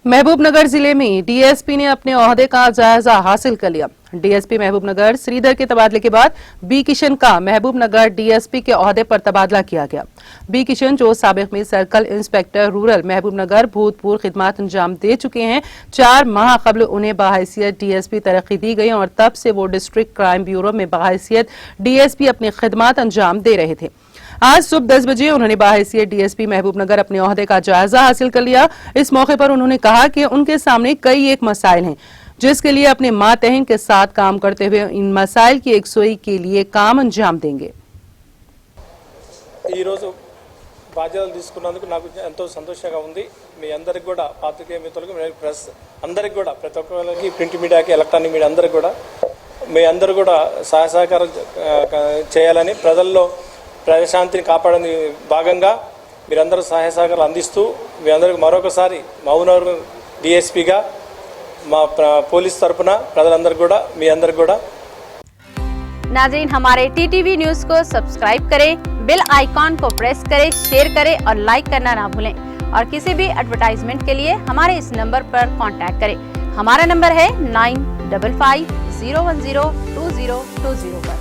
महबूबनगर जिले में डीएसपी ने अपने ओहदे का जायजा हासिल कर लिया। डीएसपी महबूबनगर श्रीधर के तबादले के बाद बी किशन का महबूबनगर डीएसपी के ओहदे पर तबादला किया गया। बी किशन, जो साबिक में सर्कल इंस्पेक्टर रूरल महबूबनगर भूतपूर्व खिदमत अंजाम दे चुके हैं, 4 माह कबल उन्हें बहैसियत डीएसपी तरक्की दी गई और तब से वो डिस्ट्रिक्ट क्राइम ब्यूरो में बहैसियत डीएसपी अपनी खिदमत अंजाम दे रहे थे। आज सुबह 10 बजे उन्होंने बहैसियत डीएसपी महबूबनगर अपने ओहदे का जायजा हासिल कर लिया। इस मौके पर उन्होंने कहा कि उनके सामने कई एक मसाइल हैं, जिसके लिए अपने मातहत के साथ काम करते हुए इन मसाइल की एकसोई के लिए काम अंजाम देंगे। బాధ్యతలు తీసుకున్నందుకు నాకు ఎంతో సంతోషంగా ఉంది। మీ అందరికి కూడా పాత్రికేయ మిత్రులకు, ప్రెస్ అందరికి కూడా, ప్రతి ఒక్కరికి, ప్రింట్ మీడియాకి, ఎలక్ట్రానిక్ మీడియా అందరికి కూడా మీ అందరూ కూడా సహాయ సహకారం చేయాలని, ప్రజల్లో ప్రజాశాంతిని కాపాడని భాగంగా మీరందరూ సహాయ సహకారాలు అందిస్తూ మీ అందరికి మరొకసారి మహబూబ్నగర్ డీఎస్పీగా మా పోలీస్ తరపున ప్రజలందరికీ కూడా మీ అందరికి కూడా। नाज़रीन, हमारे टीटीवी न्यूज़ को सब्सक्राइब करें, बेल आइकॉन को प्रेस करें, शेयर करें और लाइक करना ना भूलें। और किसी भी एडवर्टाइजमेंट के लिए हमारे इस नंबर पर कांटेक्ट करें। हमारा नंबर है 9550102020 पर।